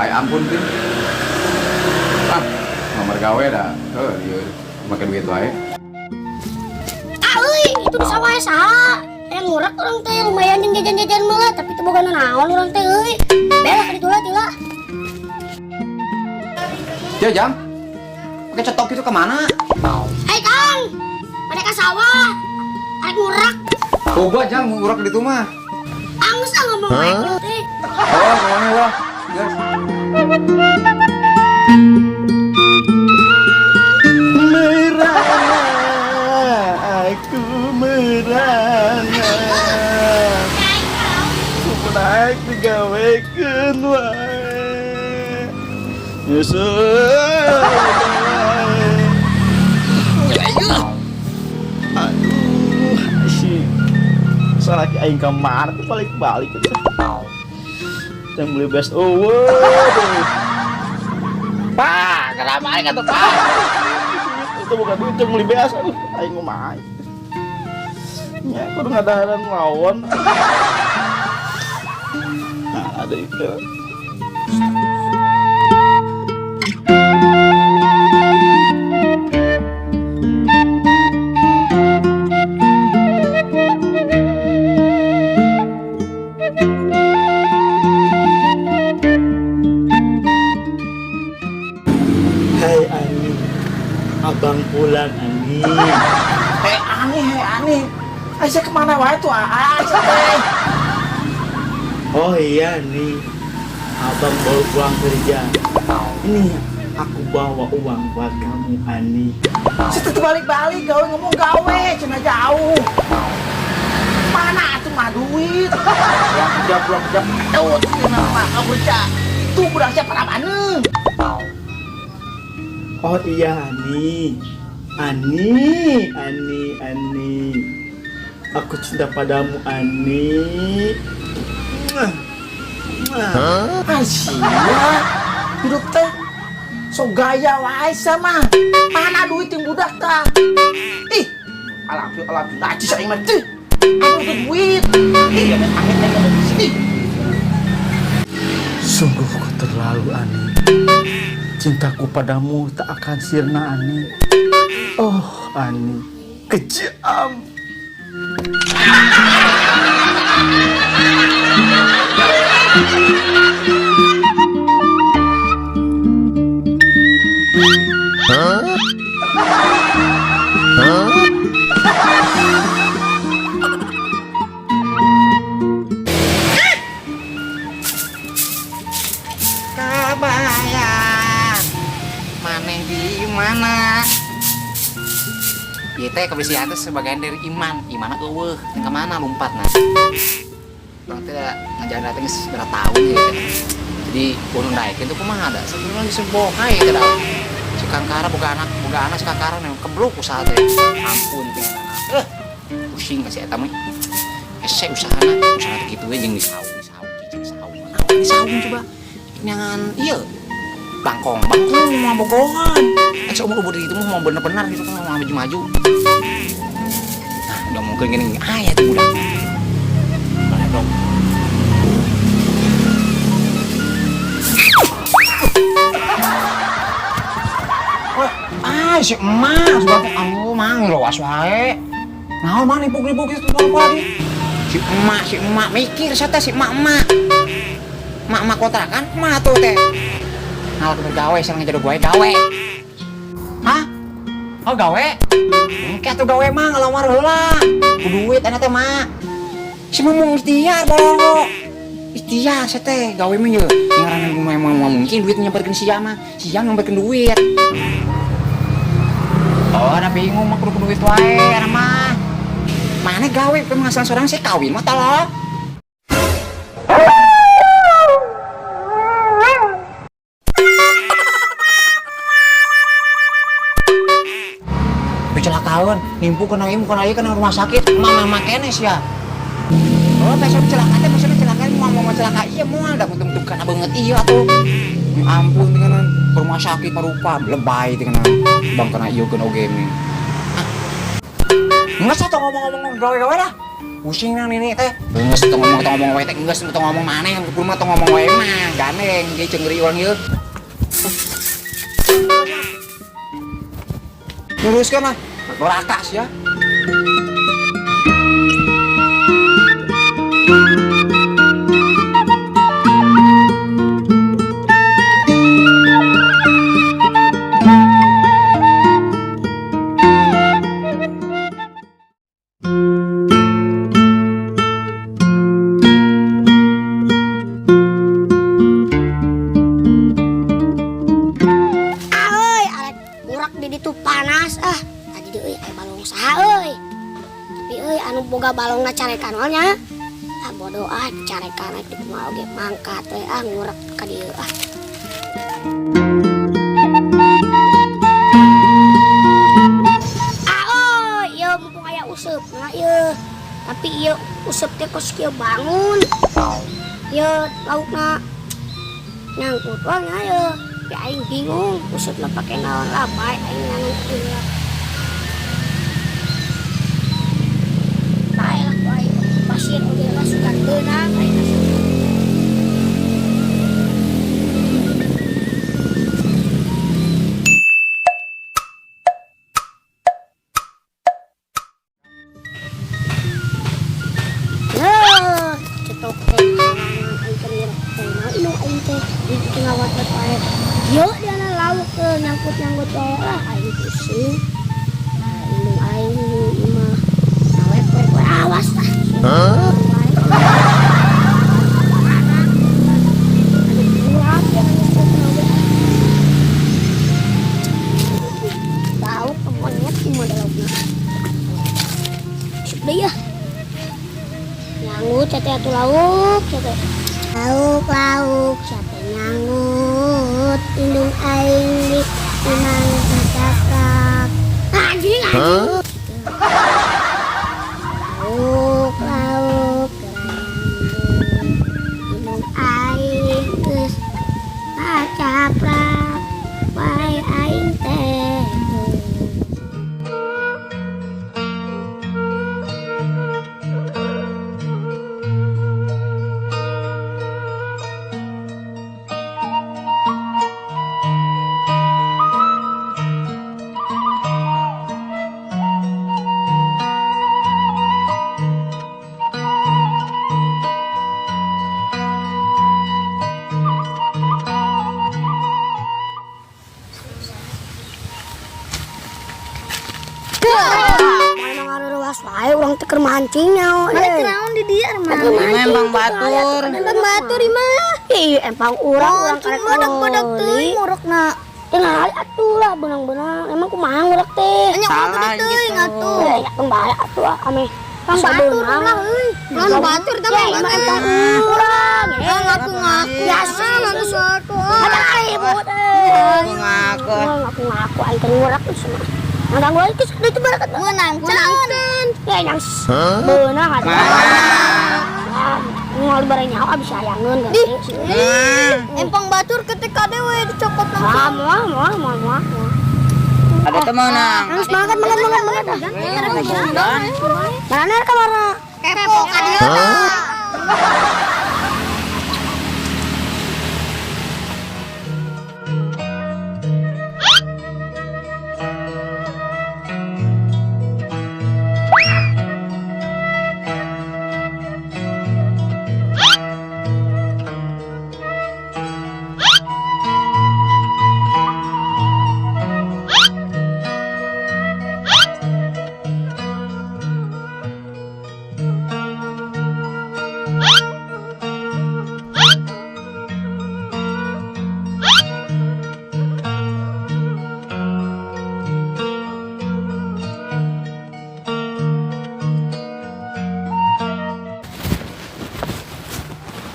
wae ampun teh. Ah, nomor gawe dah. Ieu make duit wae. Itu bisa wae saha. Yang ngurak orang teh lumayan jeung jajan-jajan mah, tapi teu boga naon urang teh euy. Bela ka ditu lah. Ya, Jang. Pakai cetok itu kemana? Hei Kang, pada ka sawah. Arek ngurak. Coba Jang ngurak di itu mah. Angsa ngomong wae ku teh. Oh, kemana lah? Ya. Merana, aku merana. Aku naik digawekeun wae. Nyusul. Aduh, si salaki aing ka mana tuh balik-balik. Yang beli best Pak, kenapa aing atuh Pak? Itu bukan duit yang beli best, aduh aing ngomong. Ya, kudu ngadaharan lawan. Nah, ada itu. Hei Ani, abang pulang Ani. Hei Ani. Aisyah kemana wae tuh Aisyah teh? Oh iya nih, abang baru pulang kerja. Ini aku bawa uang buat kamu Ani. Saya balik-balik gawe ngomong gawe, cina jauh. Mana tuh mah duit? Belum jam. Tuh, kenapa kamu kerja? Tuh budak siapa namanya? Oh iya Ani. Aku cinta padamu Ani. Asyik hidup teh so gaya wae sama. Mana duit yang budak tah? Ih, alap najis aing mah teh. Anu teh duit. Ih, ya angin di sini. Sungguh kau terlalu Ani. Cintaku padamu tak akan sirna Ani. Oh Ani, kejam. Kabayang maneh di mana? Ieu teh kebersihan teh sebagian dari iman eueuh ke mana lompatna. Urang teh ngajaran teh geus berapa tahun ya teh. Jadi kudu naikeun teh kumaha da? Sabenerna geus boh hae teh da. Si Kangkara boga anak si Kangkara nih kebluk usaha teh. Ampun teh anak. Pusing ka si eta mah. Ese usaha teh kitu we jeung disaung coba. Nyangan iya bangkong mau bogohan seumur umur itu mau bener-bener gitu kan mau maju nah udah mungkin gini ya tuh udah boleh dong si emak sebab kamu mang loas wae nah mah nipuk gitu pola dia si emak mikir saya si emak kontrakan mah tuh teh ngal gawe sareng jadi gawe hah oh gawe engke atuh gawe mah ngelamar heula ku duit ana teh mah si mung ikhtiar bolong ikhtiar saya teh gawe mah ye ngaranna memang mungkin duit nyamperkeun sia mah sia nyamperkeun duit oh ada bingung mah kudu duit wae ana mah mana gawe penghasilan seorang sih kawin mah tolong kecelakaan nimpu kena rumah sakit mama kenes ya oh pasal kecelakaan mau celaka iya mau ada bentuk karena banget iya tuh ya ampun dengan rumah sakit parupa lebay dengan bang kena iya kena oge nih enggak satu ngomong gawe dah Pusing nang ini teh. Geus teu ngomong wae teh, geus teu ngomong maneh, kudu mah teu ngomong wae mah. Gandeng ge ceungri urang ieu. Luruskeun lah. Dorakas ya. Boga balong na carekan nya bodoh carekan itu mau ge mangkat teh ngurek ka dieu ieu mumpung aya useup na ieu tapi ieu useup teh kos kieu bangun ieu laukna nyangkut wae nya ieu ya aing bingung useup pake naon lah bae aing nyangkut pasien udah masukkan benang cetok yuk dia lauk ke nyangkut aing pusing indung aing imah awas lah. Tahu monyet di modal lauknya. Sudah ya. Nyangut cete atuh lauk cete. Lauk cete nyangut indung aing di imang cakak. Anjing. Lauk minum aing geus caprak wae aing teh orang teker mancingnya. Mana kenaon di dia mah? Empang batur. Empang batur di mana? Ih, empang urang karek bodak teuing ngorokna. Tengah atuh lah benang-benang. Emang kumaha ngorok teh? Salah gitu. Atuh. Ya kembali atuh ame. Empang batur lah euy. Empang batur teh mah empang urang. Ngaku biasa ngaku suatu. Ada ibu teh. Ngaku aing teh ngorok semua. Nang gua itu sudah itu barakat menang. Ya yang beunang atuh. Ngoal bareng nyawa abis sayangeun geuning. Empang batur ketika dewe dicokot langsung. Moal. Ada teman nang. Harus banget. Mana kamar? Kepo ka dieu.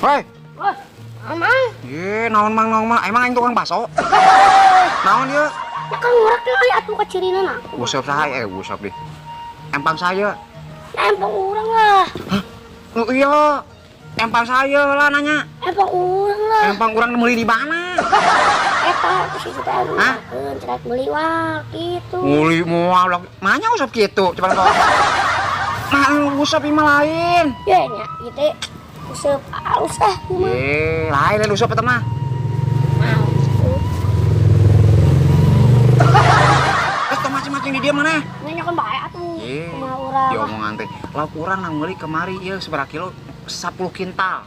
Woi. Amang. Ye, naon mang emang aing tukang baso. Naon dia? Kan ngorek teh atuh ka cirina. Usap saha usap deh. Empang saya. Empang urang lah. Hah? Oh iya. Empang saya lah nanya. Empang urang lah. Empang urang meuli di mana? Eta si kita Hah? cerak meuli wah gitu. Meuli moal. Manya usap kitu, coba kau. Nah, usap imah lain. Ya nya gitu. Usep halus mah. Lain usap eta mah. Mau. Macing-macing di dia mana? Nanya kan bae atuh. Kumaha urang. Dia omongan teh. Lauk urang nang meuli kemari ieu sabaraha kilo? 10 kintal.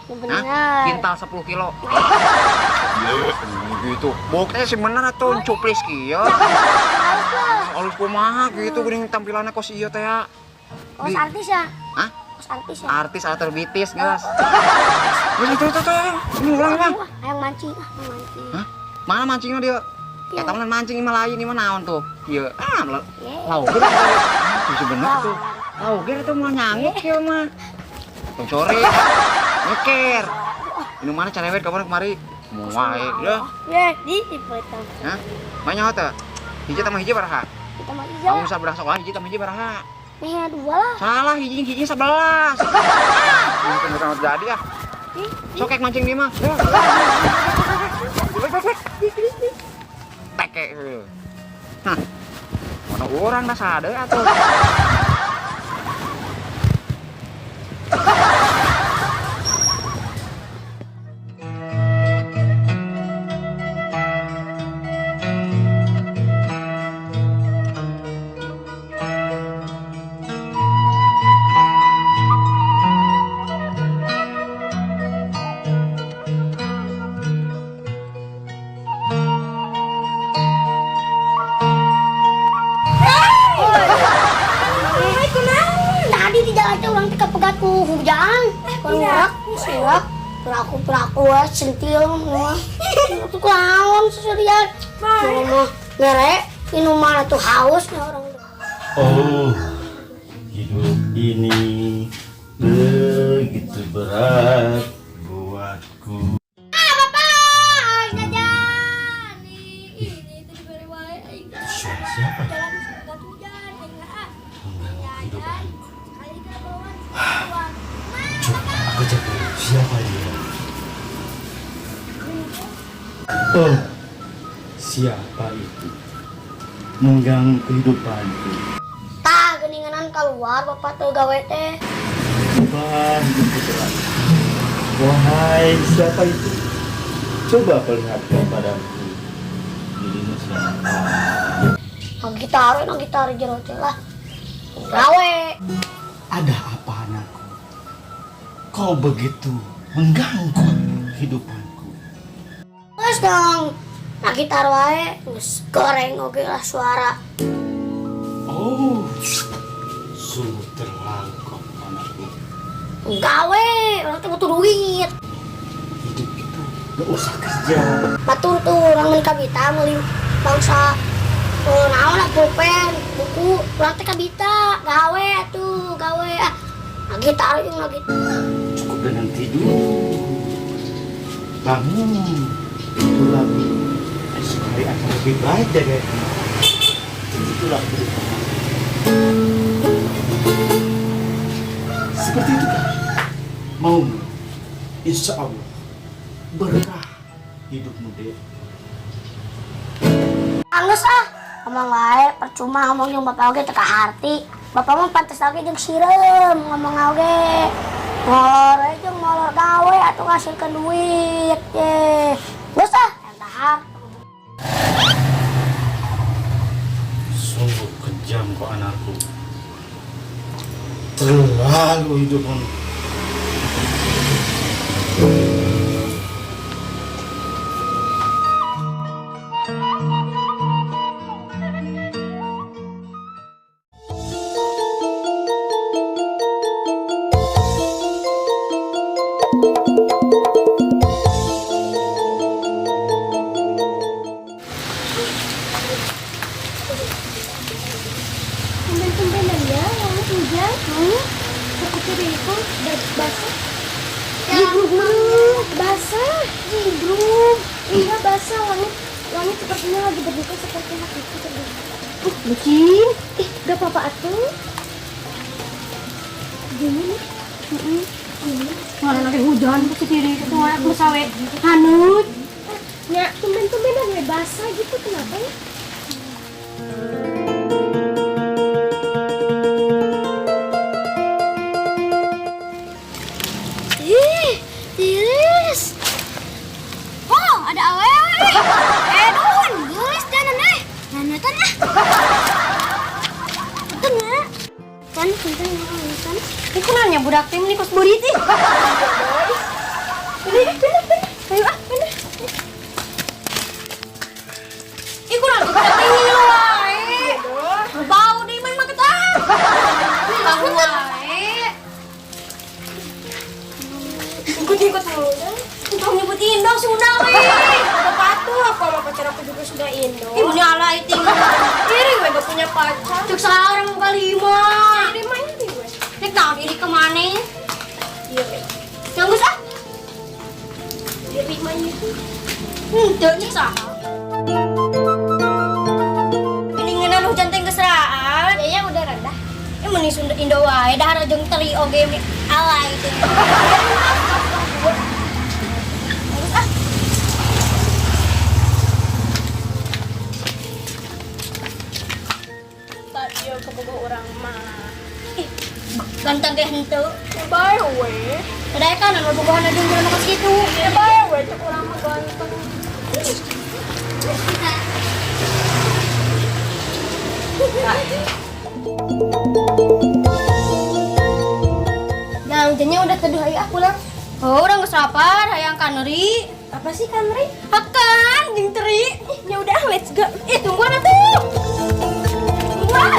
Bener. Kintal 10 kilo. Gitu. Bok teh sebenarnya atuh cuplis kieu. Halus kumaha gitu geuning tampilanna kos ieu teh ya. Kos artis ya? Hah? Kos artis ya? Artis atau bitis, guys. Tuh. Ini ulang, Bang. Yang mancing, mancing. Hah? Mana mancingnya dia? Ya teman mancing imah lain imah naon tuh? Ieu. Lauk ge. Itu bener tuh. Lauk ge tuh mau nyangit kieu mah. Tong sore. Nyeker. Ini mana cerewet kemari? Muae ya. Ya, di potong. Hah? Banyak teh. Hiji tambah hiji baraha? Kita mah Kamu iya. usah berasa hiji tambah hiji baraha? Nih dua lah. Salah, hiji 11. Bukan jadi ah. Sokek mancing dia mah. Teke. Hah. Mana orang dah sadar atuh. Tadi di jalan teh urang teh kapegat ku hujan. Kurak, surak. Peraku centil mah. Itu kunaon seserian. Mah mere minuman atuh haus nih orang. Oh, hidup ini begitu berat buatku. Suara siapa? Mengganggu kehidupanku. Coba aku cek dulu siapa dia. Oh, siapa itu? Mengganggu kehidupanku. Tah geuninganan keluar bapak teu gawe teh. Coba hidupku berat. Wahai siapa itu? Coba perlihatkan padaku. Dirimu siapa? Nang gitar jero teh lah. Gawe. Ada apa anakku? Kau begitu mengganggu hidupanku. Terus dong. Nah gitar wae geus goreng oge lah suara. Oh, sungguh terlangkap anakku. Gawe, orang teh butuh duit. Hidup itu gak usah kerja. Batur tuh orang meuli kabita meuli bangsa. Naon lah pulpen, buku, urang teh kabita, gawe atuh, gawe. Nah gitar jeung lagi. Cukup dengan tidur. Bangun. Itu lagi. Sekali akan lebih baik dari itulah kehidupan. Seperti itu kan? Mau? Insya Allah berkah hidupmu deh. Anggus ngomong wae percuma ngomong jeung bapak oge teu kaharti. Bapak mah pantes oge jeung sireum ngomong oge. Molor we jeung molor gawe atuh ngasilkeun duit ye. Geus entah. Sungguh kejam kok anakku. Terlalu hidupmu. Tumben-tumbenan ya, langit hujan. Seperti itu, basah. Jibruk, basah. Jibruk. Iya basah, langit sepertinya lagi berduka seperti hatiku terduka. Bucin. Gak apa-apa atuh. Gimana? Mana lagi hujan ke sendiri itu anak musawe hanut. Ya, tumben-tumbenan we basah gitu kenapa ya? Punten punten. Iku nanya budak tim nih kos buri ti. Bener. Ayo bener. Iku nanya budak tim ini lo wae. Bau di main maketan. Bau wae. Ikut mulu. Kau nyebut Indo sudah weh. Udah patuh kalau pacar aku juga sudah Indo. Ibu nyala itu. Iri gue gak punya pacar. Cuk seorang kelima. Iri main di gue. Nek tahu diri kemana? Iya weh. Nyanggus ah. Iri main itu. Tuh cik sah. Pilingan hujan teh keseraan. Ya udah rendah. Ini meni Sunda Indo wae. Dahar jeung teri oge alay itu. Ganteng kayak henteu. Bae we. Kadang kan anu bobohan aja jeung makas kitu. Bae we cek urang mah ganteng. Nah, hujannya udah teduh ayo aku lah. Oh, udah geus lapar, hayang kaneri. Apa sih kaneri? Akan jeung teri. Ya udah, let's go. Tunggu atuh. Wah.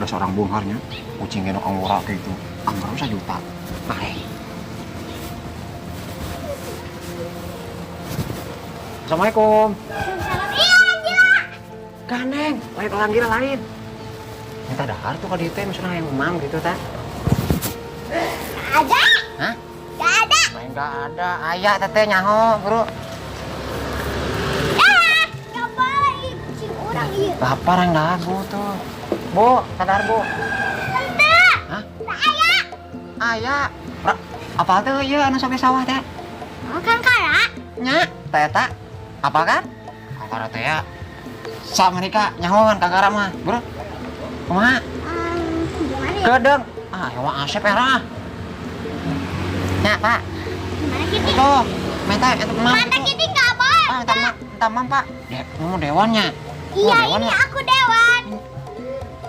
Udah seorang bongkarnya, kucing gendong anggora kayak gitu, anggora bisa juta. Assalamualaikum. Iya aja. Ganeng, lain orang gila lain. Minta dahar tuh kalau teh misalnya yang mam gitu teh. Ada? Hah? Gak ada. Lain gak ada, ayah teteh nyaho, bro. Gak boleh kucing orang iya. Lapar yang dagu tuh. Bu, sadar bu. Ente. Hah? Ayah. Ayah. Apa tuh ya anu soge sawah teh? Makan kara. Nya, teh tak? Apa kan? Kangkara teh ya. Sa mereka nyahoan kangkara mah, bro. Kumaha? Gimana ya? Gedeng. Ah, ewa asep era. Nya, Pak. Gimana gitu? Tuh, minta itu mam. Mata kita gak boleh. Ah, minta mam, Pak. Mau dewannya. Iya, dewan, ini Mak. aku dewan.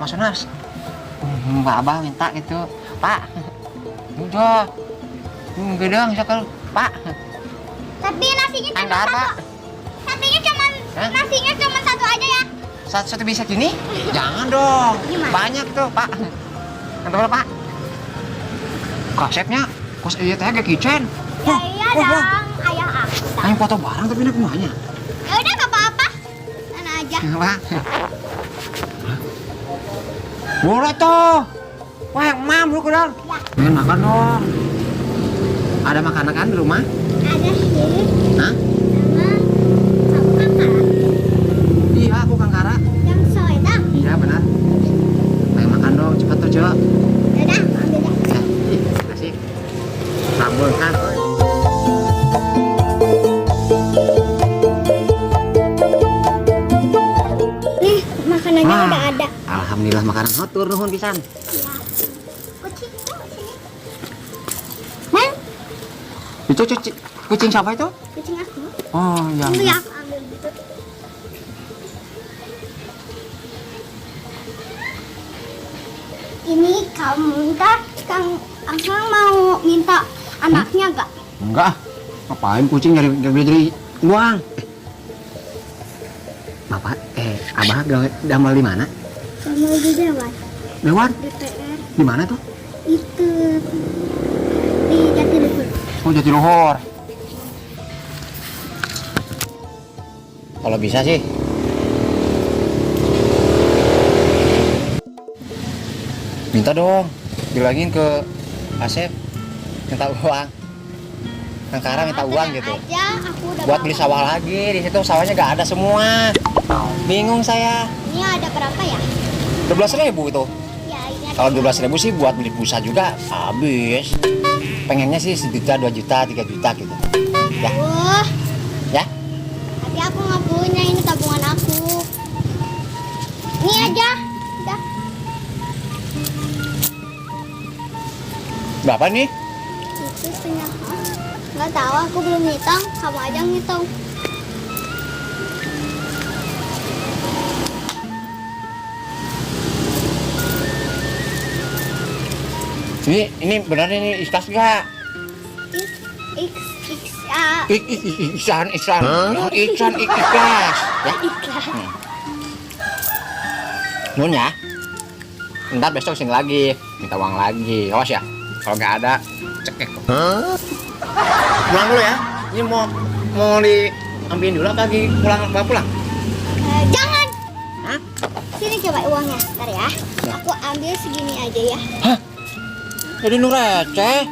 Maksudnya Mbak Abah minta gitu. Pak. Udah. Gedeng sekali, Pak. Tapi nasinya cuma Anggar, satu. Pak. Nasinya cuma satu aja ya. Satu bisa gini? Jangan dong. Gimana? Banyak tuh, Pak. Nanti berapa, Pak? Kasepnya, kos iya teh ge kitchen. Ya iya dong, ayah aku. Ayo foto bareng tapi ini kumanya. Ya udah gak apa-apa. Mana aja. Pak. Boleh tuh. Wah, yang mam lu kedang. Ya. Makan dong. Ada makanan kan di rumah? Ada sih. Hah? Sama kakak. Iya, aku Kangkara. Yang soy dah. Iya, benar. Ayo makan dong, cepet tuh, Cok. Udah, ambil deh. Ya, terima kasih. Sambal kan. Nih, makanannya udah ada. Alhamdulillah makanan hotur nuhun pisan. Ya. Kucing tuh sini. Neng, Itu kucing siapa itu? kucing aku. Oh, yang Itu ya aku ambil gitu. Ini kamu Kang Akang mau minta anaknya gak? enggak. Ngapain kucing dari uang? Bapak, Abah gamal di mana? Kamu di Dewan, Dewan? DPR. Di mana tuh? Itu di Jatiluhur. Oh, Jatiluhur. Kalau bisa sih. Minta dong, bilangin ke Asep minta uang. Kang Kara minta uang gitu. Aja, aku udah Buat beli sawah lagi. Di situ sawahnya nggak ada semua. Bingung saya. Ini ada berapa ya? 12.000 itu. Ya, ini ada. Kalau 12.000 sih buat beli pulsa juga habis. Pengennya sih 1 juta, 2 juta, 3 juta gitu. Ya, ya. Tapi aku nggak punya, ini tabungan aku. Ini aja. Udah. Berapa nih? Itu setengah. Nggak tahu, aku belum ngitung. Kamu aja yang ngitung. Ini benar ini ikhlas nggak? X A. Iksan. Iksan ikhlas. Ya. Ikhlas. Nun ya. Ntar besok sini lagi, minta uang lagi. Awas ya. Kalau nggak ada, cekek. Pulang dulu ya. Ini mau diambilin dulu apa lagi pulang? Jangan. Hah? Sini coba uangnya, ntar ya. Aku ambil segini aja ya. Hah? Jadi nu receh.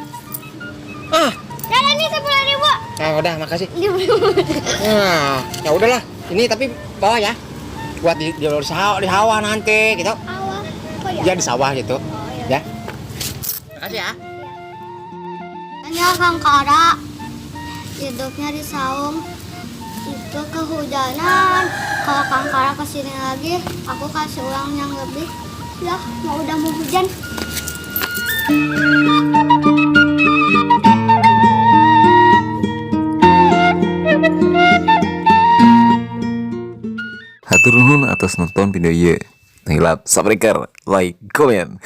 Ah, Dan ini 10.000. nah udah makasih. Nah, ya udahlah. Ini tapi bawa ya. Buat di sawah nanti gitu. Awal. Kok ya? Ya di sawah gitu. Oh, iya. Ya. Makasih ya. Ini Kang Kara. Hidupnya di saung. Itu kehujanan. Kalau Kang Kara kesini lagi, aku kasih uang yang lebih. Ya, udah mau hujan. Hatur nuhun atas nonton video ieu. Teu hilap subscribe, like, komen.